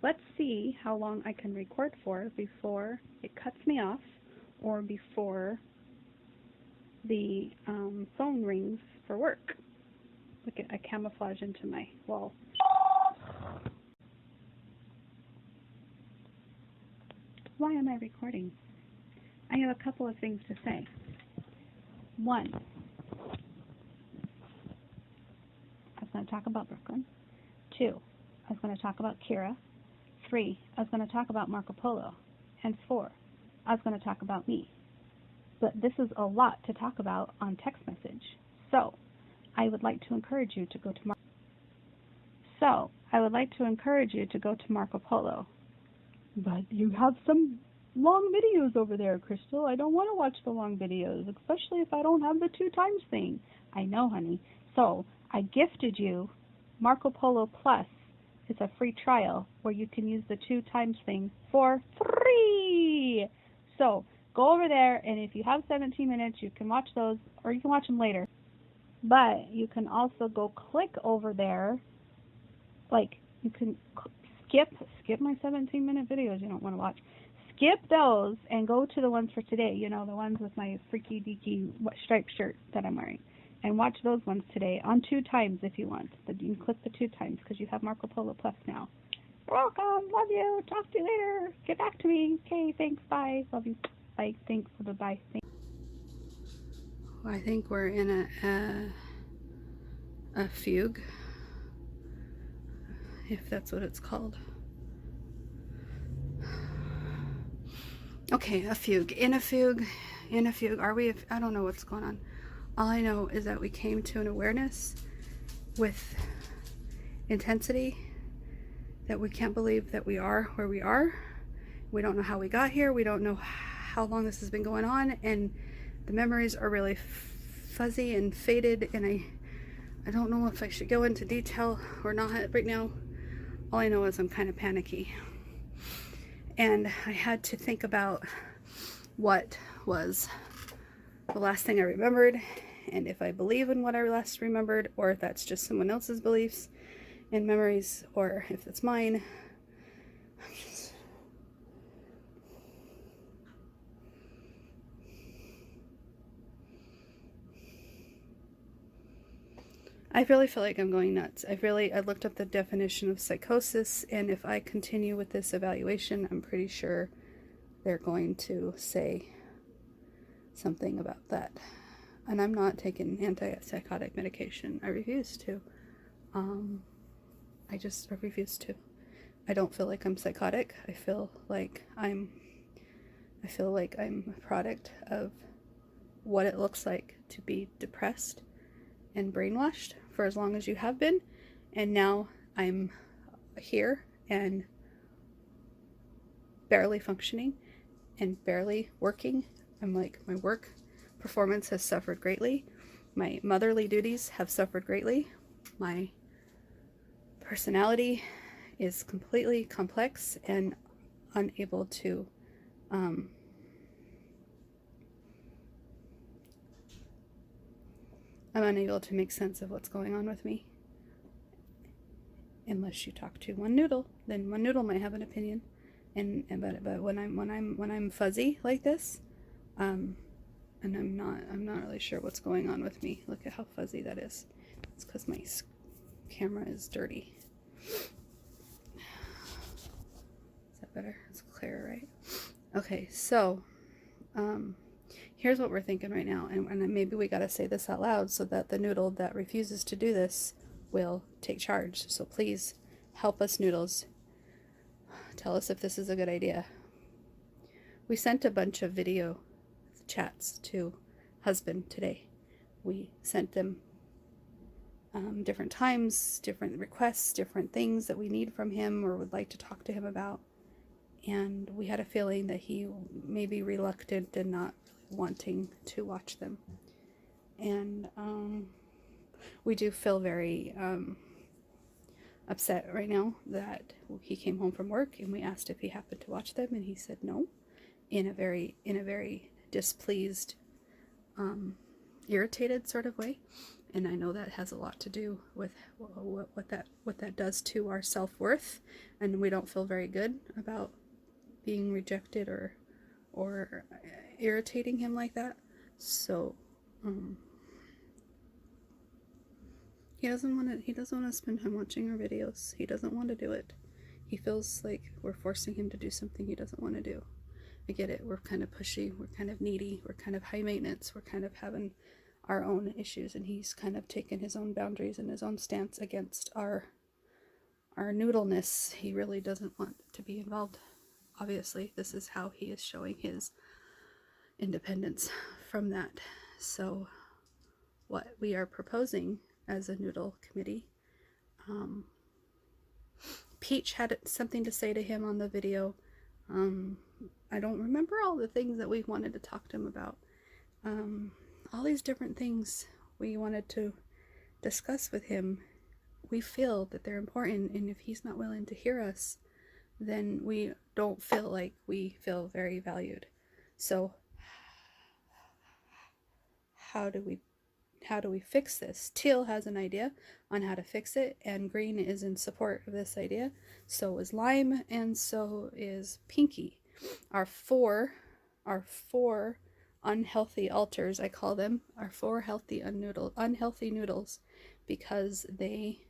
let's see how long I can record for before it cuts me off or before the phone rings for work. Look at, I camouflage into my wall. Why am I recording? I have a couple of things to say. 1, I was going to talk about Brooklyn. 2, I was going to talk about Kira. 3, I was going to talk about Marco Polo. And 4, I was going to talk about me. But this is a lot to talk about on text message. So, I would like to encourage you to go to Marco Polo. But you have some long videos over there, Crystal. I don't want to watch the long videos, especially if I don't have the 2 times thing. I know, honey. So, I gifted you Marco Polo Plus. It's a free trial where you can use the 2 times thing for free. So, go over there, and if you have 17 minutes, you can watch those, or you can watch them later. But you can also go click over there, like you can skip my 17-minute videos you don't want to watch. Skip those and go to the ones for today, you know, the ones with my freaky deaky striped shirt that I'm wearing. And watch those ones today on 2 times if you want. But you can click the 2 times because you have Marco Polo Plus now. You're welcome. Love you. Talk to you later. Get back to me. Okay, thanks. Bye. Love you. Bye. Thanks for the bye. Thanks. I think we're in a fugue, if that's what it's called. Okay, a fugue. In a fugue. Are we? I don't know what's going on. All I know is that we came to an awareness with intensity that we can't believe that we are where we are. We don't know how we got here. We don't know how long this has been going on, and the memories are really fuzzy and faded, and I don't know if I should go into detail or not right now. All I know is I'm kind of panicky. And I had to think about what was the last thing I remembered, and if I believe in what I last remembered, or if that's just someone else's beliefs and memories, or if it's mine. I really feel like I'm going nuts. I looked up the definition of psychosis, and if I continue with this evaluation, I'm pretty sure they're going to say something about that. And I'm not taking antipsychotic medication. I refuse to. I refuse to. I don't feel like I'm psychotic. I feel like I'm a product of what it looks like to be depressed and brainwashed for as long as you have been, and now I'm here and barely functioning and barely working. I'm like, my work performance has suffered greatly. My motherly duties have suffered greatly. My personality is completely complex and unable to I'm unable to make sense of what's going on with me. Unless you talk to one noodle, then one noodle might have an opinion. But when I'm fuzzy like this, and I'm not really sure what's going on with me. Look at how fuzzy that is. It's because my camera is dirty. Is that better? It's clearer, right? Okay, so here's what we're thinking right now, and maybe we gotta say this out loud so that the noodle that refuses to do this will take charge. So please help us, noodles. Tell us if this is a good idea. We sent a bunch of video chats to husband today. We sent them different times, different requests, different things that we need from him or would like to talk to him about. And we had a feeling that he may be reluctant and not wanting to watch them. And we do feel very upset right now that he came home from work and we asked if he happened to watch them, and he said no, in a very displeased, irritated sort of way. And I know that has a lot to do with what that does to our self-worth, and we don't feel very good about being rejected or irritating him like that. So he doesn't want to spend time watching our videos. He doesn't want to do it. He feels like we're forcing him to do something he doesn't want to do. I get it. We're kind of pushy. We're kind of needy. We're kind of high maintenance. We're kind of having our own issues, and he's kind of taken his own boundaries and his own stance against our noodleness. He really doesn't want to be involved. Obviously, this is how he is showing his independence from that. So what we are proposing as a noodle committee, Peach had something to say to him on the video. I don't remember all the things that we wanted to talk to him about. All these different things we wanted to discuss with him. We feel that they're important, and if he's not willing to hear us, then we don't feel like we feel very valued. So how do we fix this? Teal has an idea on how to fix it, and Green is in support of this idea. So is Lime, and so is Pinky. Our four unhealthy alters, I call them, are 4 unhealthy noodles, because they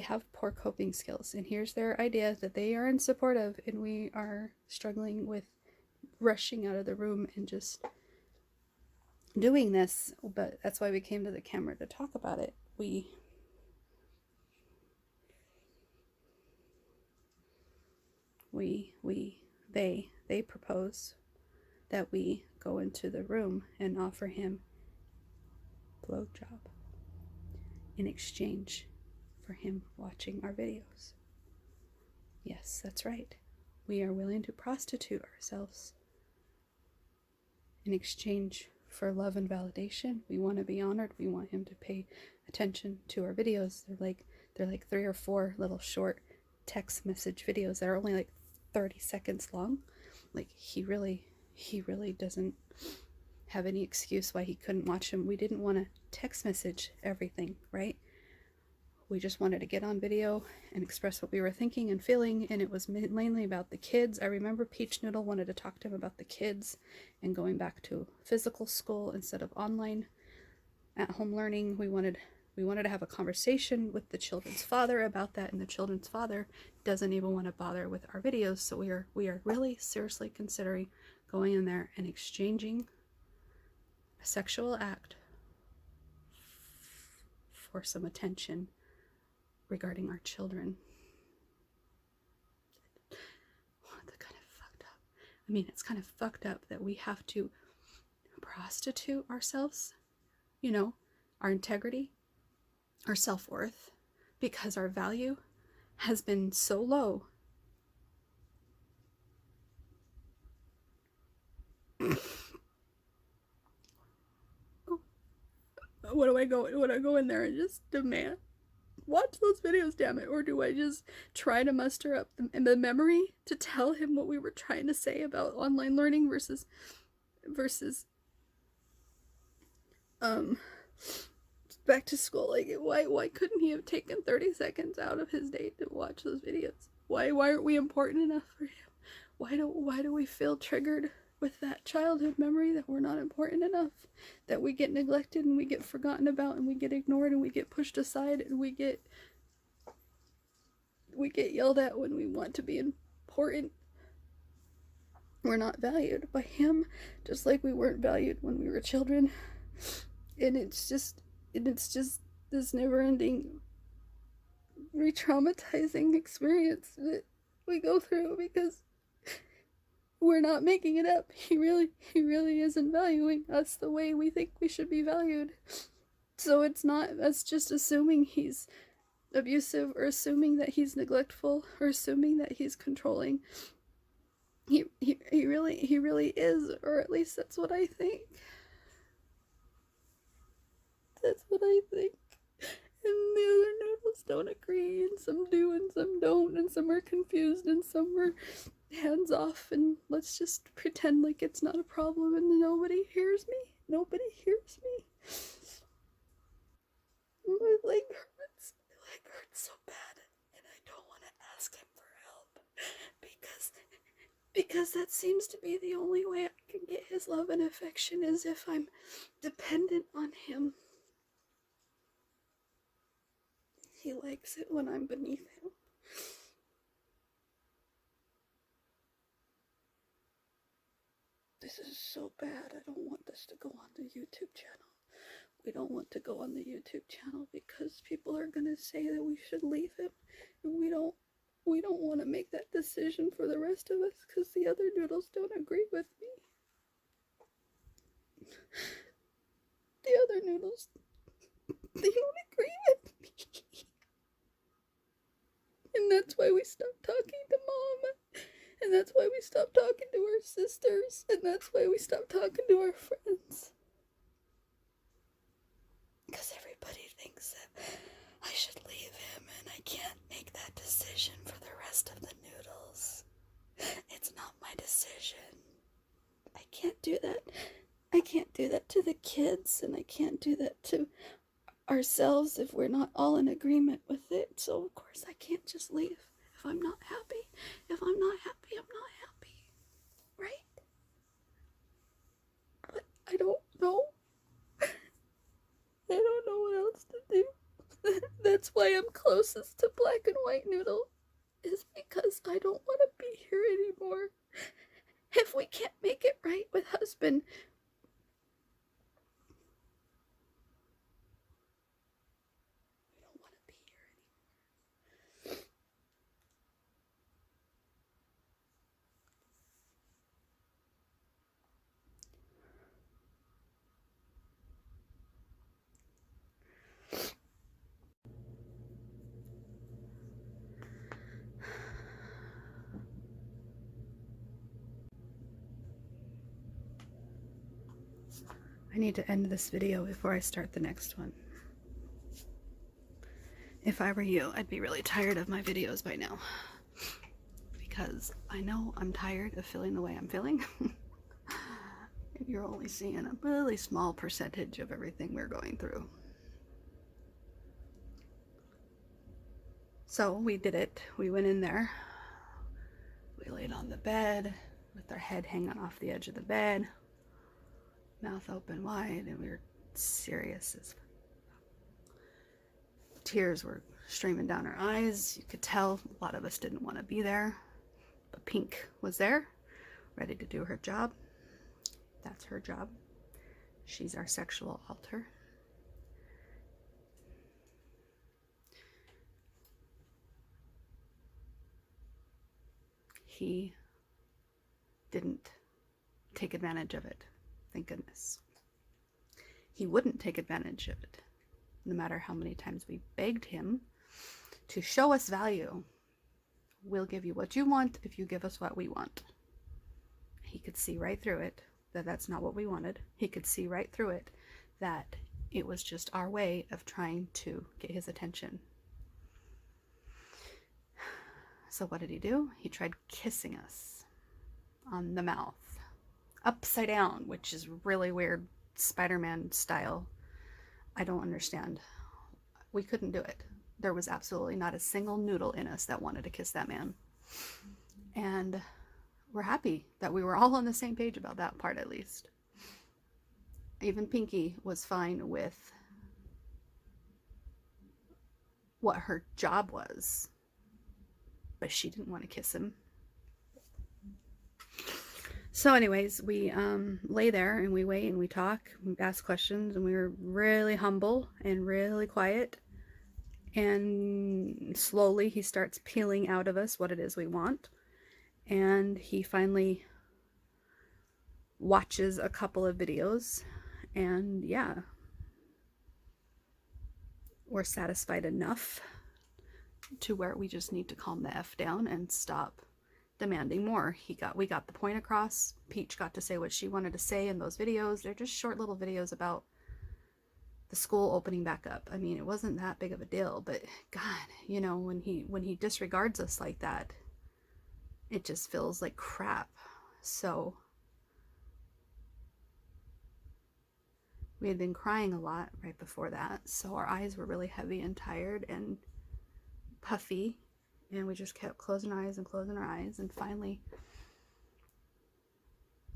have poor coping skills. And here's their idea that they are in support of, and we are struggling with rushing out of the room and just doing this. But that's why we came to the camera to talk about it. They propose that we go into the room and offer him a blowjob in exchange for him watching our videos. Yes, that's right. We are willing to prostitute ourselves in exchange for love and validation. We want to be honored. We want him to pay attention to our videos. They're like 3 or 4 little short text message videos that are only like 30 seconds long. Like, he really doesn't have any excuse why he couldn't watch them. We didn't want to text message everything, right? We just wanted to get on video and express what we were thinking and feeling, and it was mainly about the kids. I remember Peach Noodle wanted to talk to him about the kids and going back to physical school instead of online at-home learning. We wanted to have a conversation with the children's father about that, and the children's father doesn't even want to bother with our videos. So we are really seriously considering going in there and exchanging a sexual act for some attention regarding our children. That's kind of fucked up. I mean, it's kind of fucked up that we have to prostitute ourselves, our integrity, our self-worth, because our value has been so low. What do I go in there and just demand? Watch those videos, damn it. Or do I just try to muster up the memory to tell him what we were trying to say about online learning versus back to school? Like, why couldn't he have taken 30 seconds out of his day to watch those videos? Why aren't we important enough for him? Why do we feel triggered with that childhood memory that we're not important enough, that we get neglected and we get forgotten about and we get ignored and we get pushed aside and we get yelled at when we want to be important? We're not valued by him, just like we weren't valued when we were children. And it's just this never-ending re-traumatizing experience that we go through because we're not making it up. He really isn't valuing us the way we think we should be valued. So it's not us just assuming he's abusive or assuming that he's neglectful or assuming that he's controlling. He really is, or at least that's what I think. That's what I think. And the other noodles don't agree, and some do and some don't, and some are confused and some are hands off, and let's just pretend like it's not a problem and nobody hears me. My leg hurts. My leg hurts so bad, and I don't want to ask him for help because that seems to be the only way I can get his love and affection is if I'm dependent on him. He likes it when I'm beneath him. This is so bad. I don't want this to go on the YouTube channel. We don't want to go on the YouTube channel because people are going to say that we should leave him. And we don't want to make that decision for the rest of us because the other noodles don't agree with me. The other noodles, they don't agree with me. And that's why we stopped talking to Mom. And that's why we stopped talking to our sisters. And that's why we stopped talking to our friends. Because everybody thinks that I should leave him and I can't make that decision for the rest of the noodles. It's not my decision. I can't do that. I can't do that to the kids, and I can't do that to ourselves if we're not all in agreement with it. So of course I can't just leave if I'm not happy. If I'm not happy, I'm not happy. Right? But I don't know. I don't know what else to do. That's why I'm closest to Black and White Noodle, is because I don't want to be here anymore. If we can't make it right with husband, we don't want to be here anymore. I need to end this video before I start the next one. If I were you, I'd be really tired of my videos by now. Because I know I'm tired of feeling the way I'm feeling. You're only seeing a really small percentage of everything we're going through. So we did it. We went in there. We laid on the bed with our head hanging off the edge of the bed, mouth open wide, and we were serious as tears were streaming down our eyes. You could tell a lot of us didn't want to be there, but Pink was there, ready to do her job. That's her job. She's our sexual altar. He didn't take advantage of it, thank goodness. He wouldn't take advantage of it, no matter how many times we begged him to show us value. We'll give you what you want if you give us what we want. He could see right through it that that's not what we wanted. He could see right through it that it was just our way of trying to get his attention. So what did he do? He tried kissing us on the mouth, upside down, which is really weird, Spider-Man style. I don't understand. We couldn't do it. There was absolutely not a single noodle in us that wanted to kiss that man. And we're happy that we were all on the same page about that part, at least. Even Pinky was fine with what her job was, but she didn't want to kiss him. So anyways, we lay there and we wait and we talk, we ask questions, and we were really humble and really quiet. And slowly he starts peeling out of us what it is we want. And he finally watches a couple of videos, and yeah, we're satisfied enough to where we just need to calm the F down and stop demanding more. We got the point across. Peach got to say what she wanted to say in those videos. They're just short little videos about the school opening back up. I mean, it wasn't that big of a deal, but God, you know, when he disregards us like that, it just feels like crap. So We had been crying a lot right before that, so our eyes were really heavy and tired and puffy, and we just kept closing our eyes and closing our eyes, and finally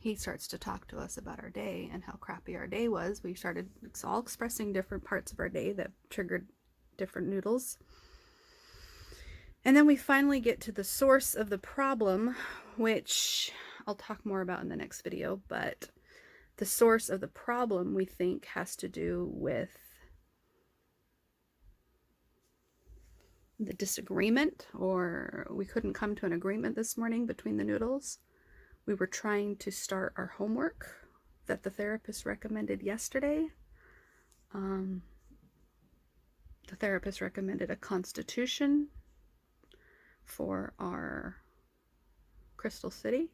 he starts to talk to us about our day and how crappy our day was. We started all expressing different parts of our day that triggered different noodles. And then we finally get to the source of the problem, which I'll talk more about in the next video, but the source of the problem we think has to do with the disagreement, or we couldn't come to an agreement this morning between the noodles. We were trying to start our homework that the therapist recommended yesterday. The therapist recommended a constitution for our Crystal City.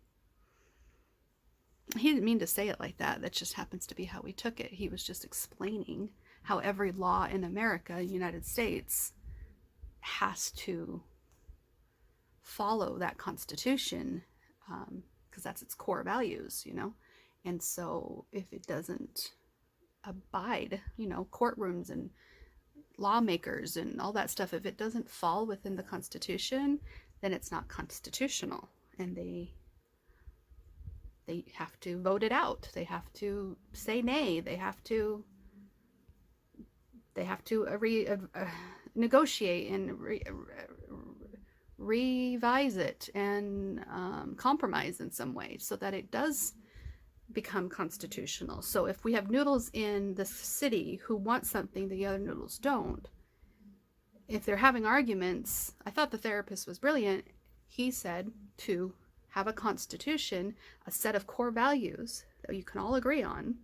He didn't mean to say it like that. That just happens to be how we took it. He was just explaining how every law in America, United States, has to follow that constitution, because that's its core values, you know. And so if it doesn't abide, you know, courtrooms and lawmakers and all that stuff, if it doesn't fall within the Constitution, then it's not constitutional, and they have to vote it out. They have to say nay. They have to negotiate and revise it and compromise in some way so that it does become constitutional. So if we have noodles in the city who want something the other noodles don't, if they're having arguments, I thought the therapist was brilliant. He said to have a constitution, a set of core values that you can all agree on.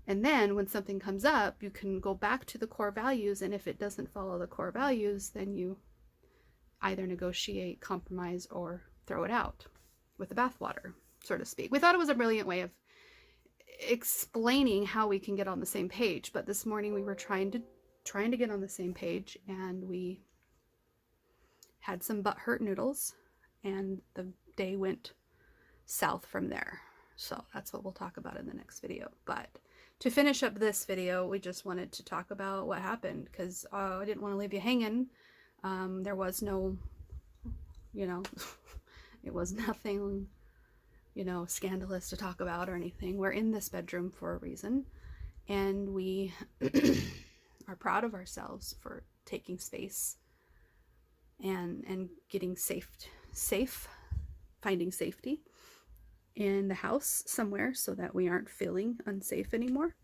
And then when something comes up, you can go back to the core values, and if it doesn't follow the core values, then you either negotiate, compromise, or throw it out with the bathwater, so to speak. We thought it was a brilliant way of explaining how we can get on the same page, but this morning we were trying to get on the same page, and we had some butthurt noodles, and the day went south from there. So that's what we'll talk about in the next video. But to finish up this video, we just wanted to talk about what happened, because I didn't want to leave you hanging. There was no, you know, it was nothing, you know, scandalous to talk about or anything. We're in this bedroom for a reason, and we are proud of ourselves for taking space and getting safe, finding safety in the house somewhere so that we aren't feeling unsafe anymore.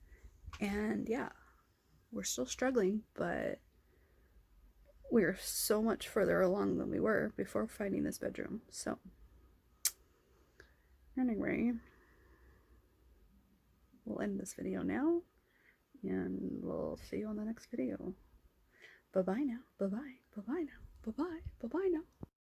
And yeah, we're still struggling, but we're so much further along than we were before finding this bedroom. So anyway, we'll end this video now, and we'll see you on the next video. Bye-bye now. Bye-bye. Bye-bye now. Bye-bye. Bye-bye now.